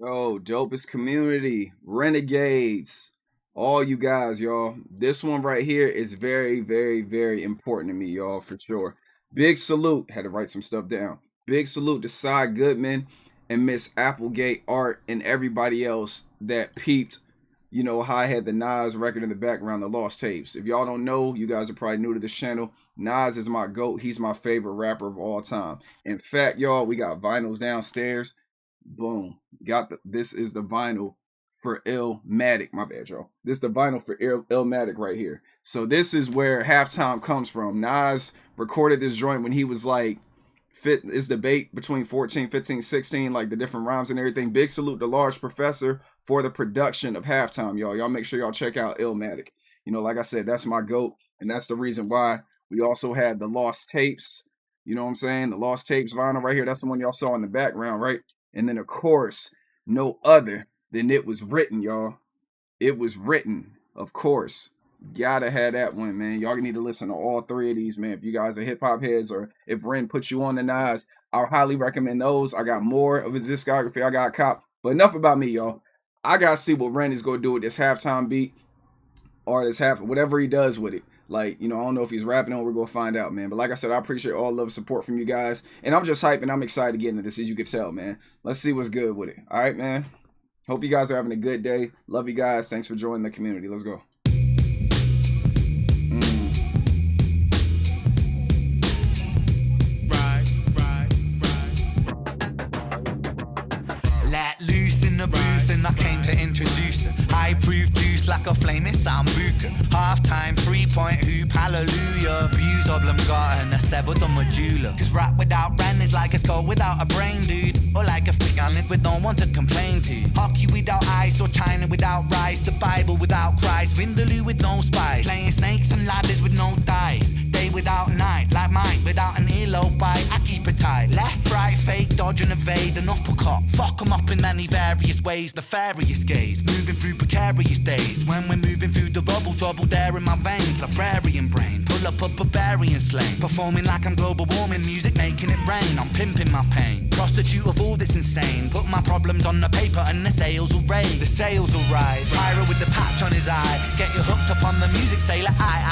Oh, dopest community, renegades, all you guys, y'all. This one right here is very, very, very important to me, y'all, for sure. Big salute. Had to write some stuff down. Big salute to Cy Goodman and Miss Applegate Art and everybody else that peeped, how I had the Nas record in the background, the Lost Tapes. If y'all don't know, you guys are probably new to this channel. Nas is my GOAT. He's my favorite rapper of all time. In fact, y'all, we got vinyls downstairs. Boom. This is the vinyl for Illmatic. My bad, y'all. This is the vinyl for Illmatic right here. So this is where halftime comes from. Nas recorded this joint when he was like it's debate between 14, 15, 16, like the different rhymes and everything. Big salute to Large Professor for the production of halftime, y'all. Y'all make sure y'all check out Illmatic. Like I said, that's my GOAT, and that's the reason why we also had the Lost Tapes. You know what I'm saying? The Lost Tapes vinyl right here. That's the one y'all saw in the background, right? And then, of course, no other than It Was Written, y'all. It Was Written, of course. Gotta have that one, man. Y'all need to listen to all three of these, man. If you guys are hip hop heads or if Ren put you on the Nas, I highly recommend those. I got more of his discography. I got a cop. But enough about me, y'all. I gotta see what Ren is gonna do with this halftime beat or this whatever he does with it. Like, I don't know if he's rapping on. We're gonna find out, man. But like I said, I appreciate all love and support from you guys, and I'm just hyping. I'm excited to get into this, as you can tell, man. Let's see what's good with it. All right, man. Hope you guys are having a good day. Love you guys. Thanks for joining the community. Let's go. Let loose in the booth and I came to introduce them. High proof juice like a flaming sambuca. Halftime 3-point hoop, hallelujah. Views oblongata and I severed the medulla. Cause rap without REN is like a skull without a brain, dude. Or like a fig on it with no one to complain to. Hockey without ice or China without rice. The Bible without Christ. Vindaloo with no spice. Playing snakes and ladders with no dice. Day without night, like Mike without an earlobe bite. I keep it tight. Left, right, fake, dodge and evade an uppercut. Fuck 'em up in many various ways. The fairyest gaze, moving through precarious days. When we're moving through the rubble, trouble there in my veins. Librarian brain, pull up a barbarian slang. Performing like I'm global warming, music making it rain. I'm pimping my pain, prostitute of all that's insane. Put my problems on the paper and the sales will rain. The sales will rise, pirate with the patch on his eye. Get you hooked up on the music, sailor, I.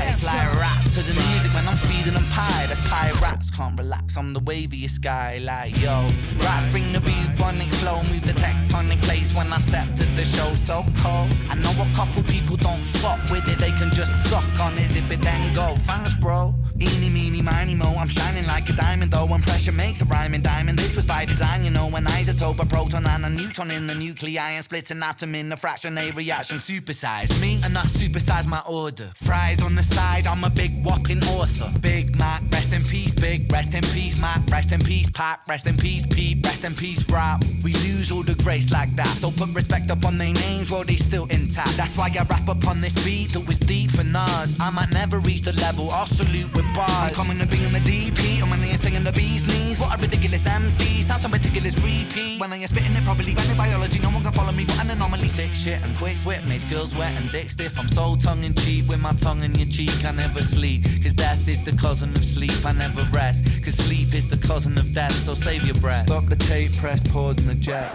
It's like rats to the music when I'm feeding them pie. That's pirates, can't relax on the waviest guy. Like yo, rats bring the bubonic flow, move the tectonic plates when I step to the show. So cold, I know a couple people don't fuck with it. They can just suck on it, zip it then go. Thanks bro, eeny meeny miny mo. I'm shining like a diamond though, when pressure makes a rhyming diamond. This was by design, an isotope, a proton and a neutron in the nuclei, and splits an atom in a fraction, a reaction. Supersize me and I supersize my order. Fries on the side, I'm a big whopping author. Big Mac, rest in peace, big, rest in peace, Mac, rest in peace, Pac, rest in peace, Pete, rest in peace, rap. We lose all the grace like that, so put respect up on their names while they still intact. That's why I rap upon this beat that was deep for Nas. I might never reach the level, I'll salute with bars. I'm coming and bringing the DP, I'm in singing the bee's knees. What a ridiculous MC, sounds so ridiculous repeat. When I am spitting it properly, when in biology, no one can follow me, what an anomaly. Thick shit and quick wit makes girls wet and dick stiff. I'm so tongue in cheek with my tongue in your cheek. I never sleep, cause death is the cousin of sleep. I never rest, cause sleep is the cousin of death. So save your breath. Stop the tape, press pause and eject.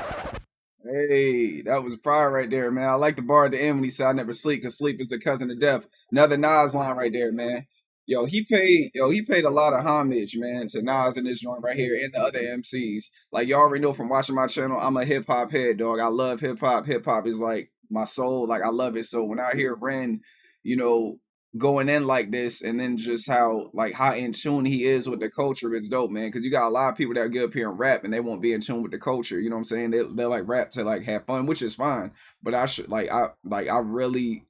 Hey, that was fire right there, man. I like the bar at the end when he said I never sleep, cause sleep is the cousin of death. Another Nas line right there, man. He paid a lot of homage, man, to Nas in this joint right here and the other MCs. Like y'all already know from watching my channel, I'm a hip hop head, dog. I love hip hop. Hip hop is like my soul. Like I love it. So when I hear Ren, going in like this, and then just how in tune he is with the culture, it's dope, man. Because you got a lot of people that get up here and rap and they won't be in tune with the culture. You know what I'm saying? They like rap to like have fun, which is fine. But I really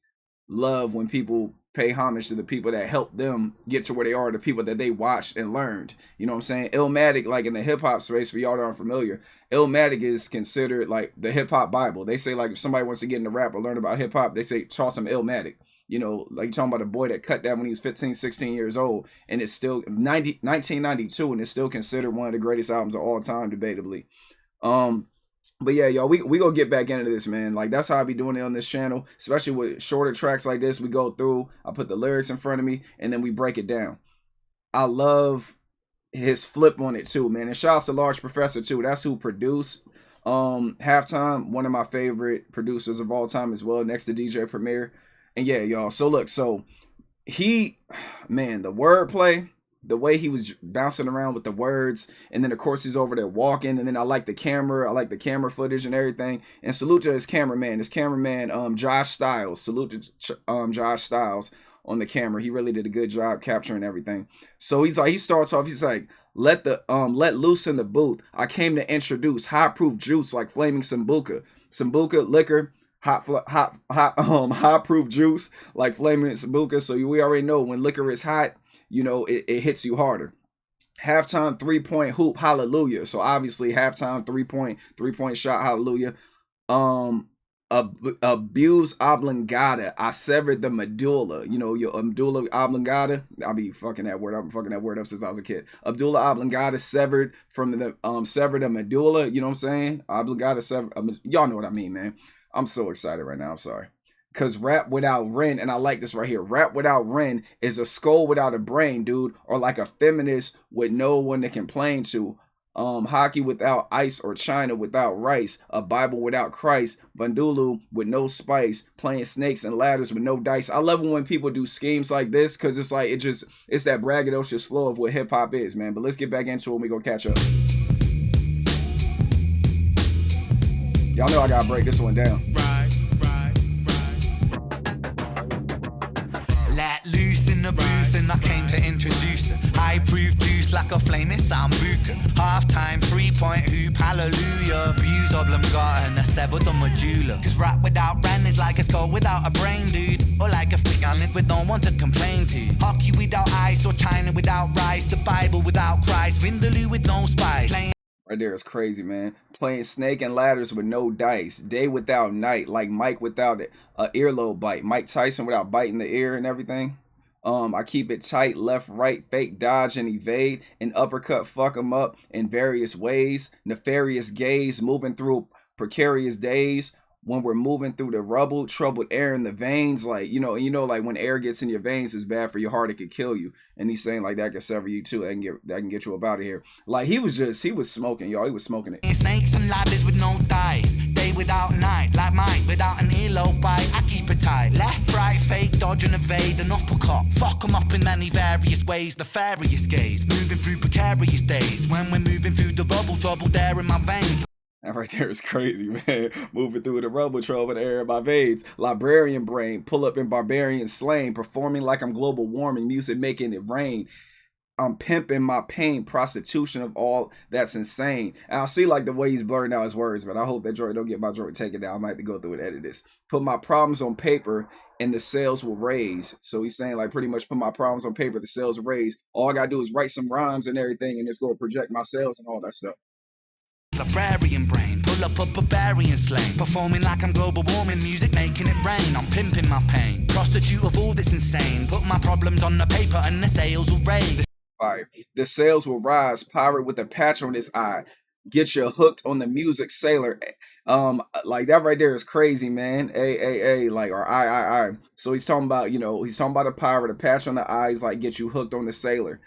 love when people pay homage to the people that helped them get to where they are, the people that they watched and learned. You know what I'm saying? Illmatic, like in the hip hop space, for y'all that aren't familiar, Illmatic is considered like the hip hop Bible. They say like if somebody wants to get into rap or learn about hip hop, they say toss some Illmatic. Like you're talking about a boy that cut that when he was 15, 16 years old, and it's still 1992, and it's still considered one of the greatest albums of all time, debatably. But yeah, y'all, we gonna get back into this, man. Like that's how I be doing it on this channel, especially with shorter tracks like this. We go through, I put the lyrics in front of me, and then we break it down. I love his flip on it too, man. And shouts to Large Professor too. That's who produced Halftime, one of my favorite producers of all time as well, next to DJ Premier. And yeah, y'all. So look, so he, man, the wordplay, the way he was bouncing around with the words, and then of course he's over there walking, and then I like the camera footage and everything. And salute to his cameraman, Josh Styles. Salute to Josh Styles on the camera. He really did a good job capturing everything. So he starts off, he's like, let loose in the booth. I came to introduce high proof juice like flaming sambuca liquor. High proof juice like flaming sambuca. So we already know when liquor is hot, you know, it hits you harder. Halftime 3-point hoop, hallelujah. So obviously halftime 3-point shot, hallelujah. Abuse oblongata. I severed the medulla. You know, your medulla oblongata. I'll be fucking that word up. I'm fucking that word up since I was a kid. Medulla oblongata severed from the severed the medulla. You know what I'm saying? Oblongata severed. Y'all know what I mean, man. I'm so excited right now. I'm sorry. Because rap without REN, and I like this right here, rap without REN is a skull without a brain, dude, or like a feminist with no one to complain to. Hockey without ice or China without rice, a Bible without Christ, Bandulu with no spice, playing snakes and ladders with no dice. I love when people do schemes like this because it's like it's that braggadocious flow of what hip hop is, man. But let's get back into it when we go catch up. Y'all know I gotta break this one down. Let loose in the booth and I came to introduce the high-proof juice like a flaming sambuca. Half-time 3-point hoop, hallelujah. Views oblongata and I severed the medulla. Cause rap without REN is like a skull without a brain, dude. Or like a fig island with no one to complain to. Hockey without ice or China without rice. The Bible without Christ, Vindaloo with no spice. Playing right there is crazy, man. Playing snake and ladders with no dice. Day without night, like Mike without a earlobe bite. Mike Tyson without biting the ear and everything. I keep it tight, left, right, fake, dodge, and evade. An uppercut, fuck them up in various ways. Nefarious gaze, moving through precarious days. When we're moving through the rubble, troubled air in the veins, like, you know, like when air gets in your veins, it's bad for your heart, it could kill you. And he's saying like that could sever you too. That can get you up out of here. Like he was smoking, y'all. He was smoking it. Snakes and ladders with no dice. Day without night, like Mike without an earlobe bite. I keep it tight. Left, right, fake, dodge and evade, an uppercut. Fuck them up in many various ways. Nefarious gaze, moving through precarious days. When we're moving through the rubble, troubled air in my veins. That right there is crazy, man. Moving through the rubble, trouble, the air in my veins. Librarian brain, pull up in barbarian slang. Performing like I'm global warming, music making it rain. I'm pimping my pain, prostitution of all that's insane. And I see like the way he's blurring out his words, but I hope that Jordan don't get my Jordan taken down. I might have to go through and edit this. Put my problems on paper and the sales will raise. So he's saying like pretty much put my problems on paper, the sales will raise. All I gotta do is write some rhymes and everything and it's gonna project my sales and all that stuff. Librarian brain, pull up a barbarian slang. Performing like I'm global warming, music making it rain. I'm pimping my pain, prostitute of all that's insane. Put my problems on the paper and the sales will raise. Fire. The sales will rise, pirate with a patch on his eye. Get you hooked on the music, sailor. Like that right there is crazy, man. Like, or I. So he's talking about, he's talking about a pirate, a patch on the eyes, like get you hooked on the sailor.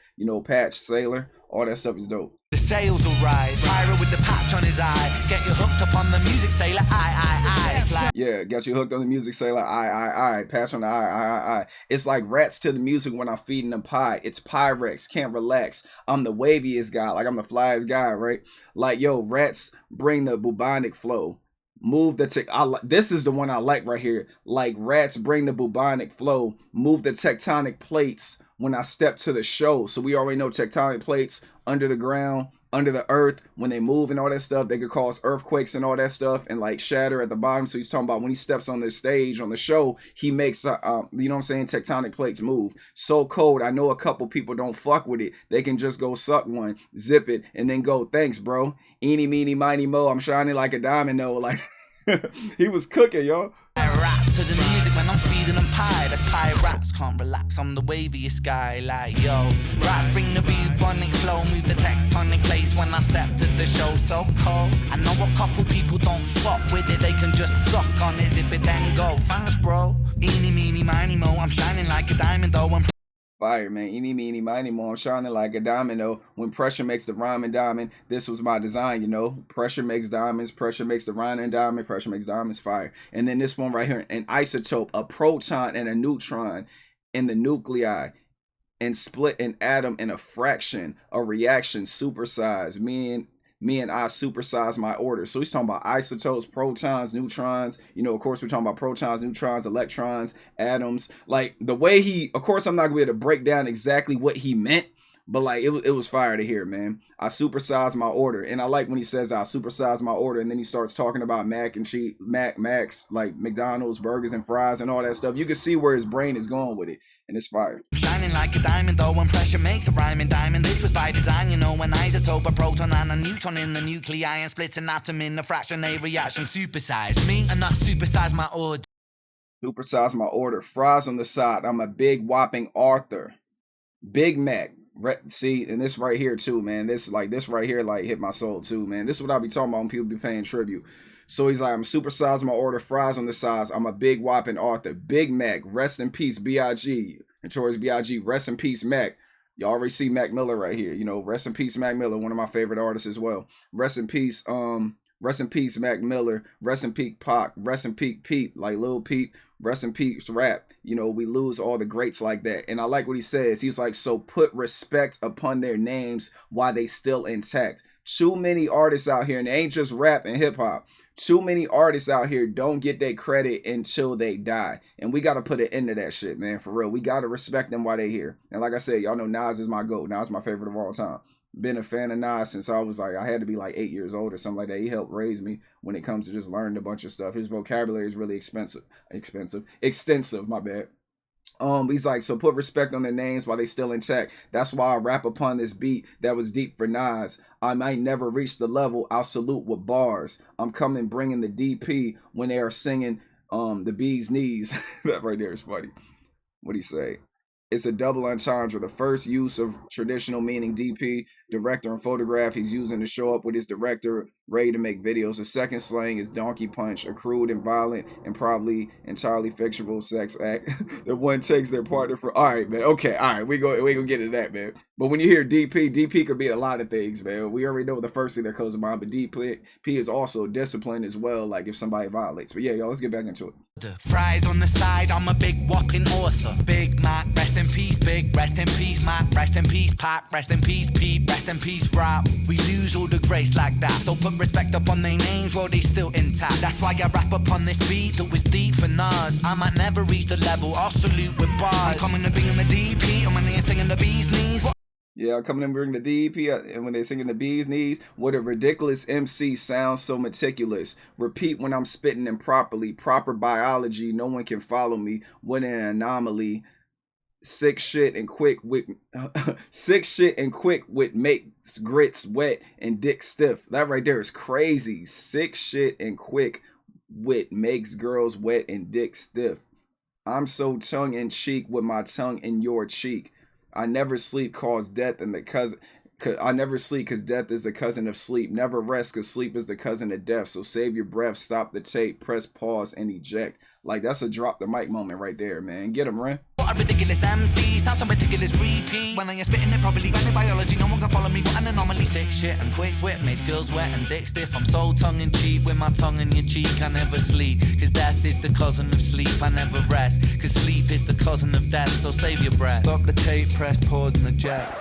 Patch, sailor, all that stuff is dope. The sales will rise, pirate with the patch on his eye. Get you hooked up on the music, sailor, I. It's like, yeah, got you hooked on the music, sailor, I. Patch on the I. It's like rats to the music when I'm feeding them pie. It's Pyrex, can't relax. I'm the waviest guy, like I'm the flyest guy, right? Like, yo, rats bring the bubonic flow. Move the this is the one I like right here. Like rats bring the bubonic flow. Move the tectonic plates when I step to the show. So we already know tectonic plates under the ground, under the earth, when they move and all that stuff, they could cause earthquakes and all that stuff and like shatter at the bottom. So he's talking about when he steps on the stage on the show, he makes you know what I'm saying, tectonic plates move. So cold, I know a couple people don't fuck with it. They can just go suck one, zip it, and then go, thanks, bro. Eeny, meeny, miny, mo. I'm shining like a diamond, though. Like he was cooking, y'all. Raps to the music when I'm feeding them pie. That's pie rats, can't relax, I'm the waviest guy. Like, yo, rats bring the bubonic flow, move the tectonic place when I step to the show. So cold, I know a couple people don't fuck with it. They can just suck on it, zip it, then go. Thanks, bro. Eeny, meeny, miny, mo. I'm shining like a diamond, though. I'm Fire, man. Eeny, meeny, miny, mo. I'm shining like a domino. When pressure makes the rhyme and diamond, this was my design, you know. Pressure makes diamonds. Pressure makes the rhyme and diamond. Pressure makes diamonds. Fire. And then this one right here, an isotope, a proton and a neutron in the nuclei, and split an atom in a fraction, a reaction supersized. Me and I supersize my order. So he's talking about isotopes, protons, neutrons. You know, of course, we're talking about protons, neutrons, electrons, atoms. Like the way he, of course, I'm not gonna be able to break down exactly what he meant, but like it was fire to hear, man. I supersize my order, and I like when he says I supersize my order, and then he starts talking about mac and cheese, Macs, like McDonald's, burgers and fries, and all that stuff. You can see where his brain is going with it, and it's fire. Shining like a diamond, though, when pressure makes a rhyming diamond. This was by design, you know, an isotope, a proton and a neutron in the nuclei, and splits an atom in a fraction, a reaction. Supersize me, and I supersize my order. Supersize my order. Fries on the side. I'm a big whopping Arthur. Big Mac. See, and this right here too, man. This right here like hit my soul too, man. This is what I be talking about when people be paying tribute. So he's like, I'm supersize my order, fries on the sides. I'm a big whopping Arthur. Big Mac, rest in peace, B.I.G. Notorious B.I.G. Rest in peace, Mac. You already see Mac Miller right here. You know, rest in peace, Mac Miller, one of my favorite artists as well. Rest in peace, Mac Miller. Rest in peace, Pac. Rest in peace, Pete, like Lil Peep. Rest in peace, rap. You know, we lose all the greats like that. And I like what he says. He's like, so put respect upon their names while they still intact. Too many artists out here, and it ain't just rap and hip hop. Too many artists out here don't get their credit until they die. And we got to put an end to that shit, man, for real. We got to respect them while they here. And like I said, y'all know Nas is my GOAT. Nas is my favorite of all time. Been a fan of Nas since I was like, I had to be like 8 years old or something like that. He helped raise me when it comes to just learning a bunch of stuff. His vocabulary is really extensive, my bad. He's like, so put respect on their names while they still intact. That's why I rap upon this beat that was deep for Nas. I might never reach the level, I'll salute with bars. I'm coming bringing the DP when they are singing the bee's knees. That right there is funny. What'd he say? It's a double entendre. The first use of traditional meaning DP, director and photograph, he's using to show up with his director, ready to make videos. The second slang is donkey punch, a crude and violent and probably entirely fictional sex act. The one takes their partner for. All right, man. Okay, all right. We gonna get into that, man. But when you hear DP could be a lot of things, man. We already know the first thing that comes to mind, but DP is also discipline as well. Like if somebody violates. But yeah, y'all, let's get back into it. Fries on the side, I'm a big whopping author. Big Mac, rest in peace, big, rest in peace, Mac, rest in peace, Pac, rest in peace, Pete, rest in peace, rap. We lose all the grace like that, so put respect upon their names while they still intact. That's why I rap upon this beat that was deep for Nas. I might never reach the level, I'll salute with bars. I'm coming to bring in the DP, and when they're singing the bee's knees. Yeah, coming in bring the DP, and when they're singing the bee's knees, what a ridiculous MC sounds so meticulous. Repeat when I'm spitting improperly, proper biology, no one can follow me. What an anomaly. Sick shit and quick with makes grits wet and dick stiff. That right there is crazy. Sick shit and quick wit makes girls wet and dick stiff. I'm so tongue in cheek with my tongue in your cheek. I never sleep cause death and the cousin. I never sleep because death is the cousin of sleep. Never rest because sleep is the cousin of death. So save your breath, stop the tape, press pause, and eject. Like that's a drop the mic moment right there, man. Get him, Ren. What a ridiculous MC, sounds so ridiculous repeat. When I am spitting it properly, when in biology, no one can follow me. What an anomaly, sick shit and quick wit makes girls wet and dick stiff. I'm so tongue in cheek with my tongue in your cheek. I never sleep, cause death is the cousin of sleep. I never rest, cause sleep is the cousin of death. So save your breath, stop the tape, press pause and eject.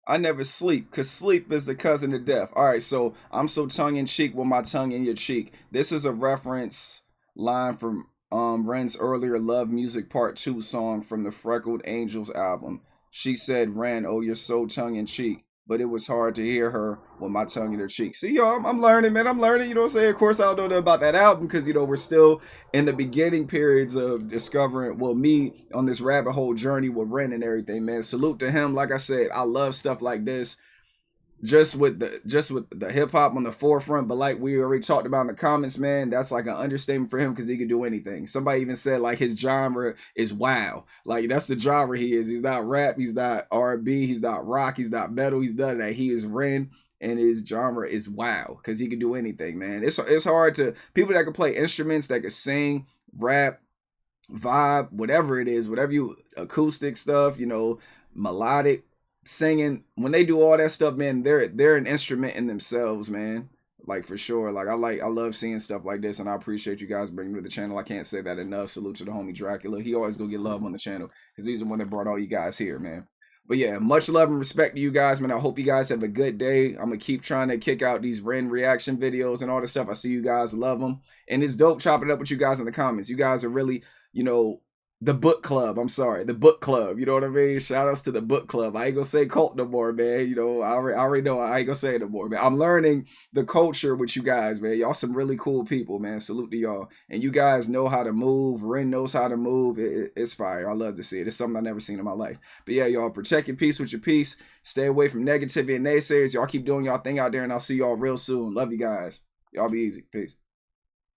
I never sleep, cause sleep is the cousin of death. All right, so I'm so tongue in cheek with my tongue in your cheek. This is a reference line from Ren's earlier Love Music Part 2 song from the Freckled Angels album. She said, Ren, oh, you're so tongue in cheek. But it was hard to hear her with my tongue in her cheek. See, y'all, I'm learning, man. I'm learning, you know what I'm saying? Of course, I don't know nothing about that album because, you know, we're still in the beginning periods of discovering, well, me on this rabbit hole journey with Ren and everything, man. Salute to him. Like I said, I love stuff like this. Just with the hip hop on the forefront, but like we already talked about in the comments, man, that's like an understatement for him because he can do anything. Somebody even said like his genre is wow, like that's the genre he is. He's not rap, he's not R&B, he's not rock, he's not metal, he's none of that. He is Ren, and his genre is wow because he can do anything, man. It's hard to people that can play instruments, that can sing, rap, vibe, whatever it is, whatever you acoustic stuff, you know, melodic singing. When they do all that stuff, man, they're an instrument in themselves, man. Like for sure. Like I love seeing stuff like this, and I appreciate you guys bringing me to the channel. I can't say that enough. Salute to the homie Dracula. He always gonna get love on the channel because he's the one that brought all you guys here, man. But yeah, much love and respect to you guys, man. I hope you guys have a good day. I'm gonna keep trying to kick out these REN reaction videos and all this stuff. I see you guys love them, and it's dope chopping it up with you guys in the comments. You guys are really, you know, the book club. I'm sorry, the book club. You know what I mean? Shout outs to the book club. I ain't gonna say cult no more, man. You know, I already know I ain't gonna say it no more, man. I'm learning the culture with you guys, man. Y'all some really cool people, man. Salute to y'all. And you guys know how to move. REN knows how to move. It's fire. I love to see it. It's something I've never seen in my life. But yeah, y'all, protect your peace with your peace. Stay away from negativity and naysayers. Y'all keep doing y'all thing out there, and I'll see y'all real soon. Love you guys. Y'all be easy. Peace.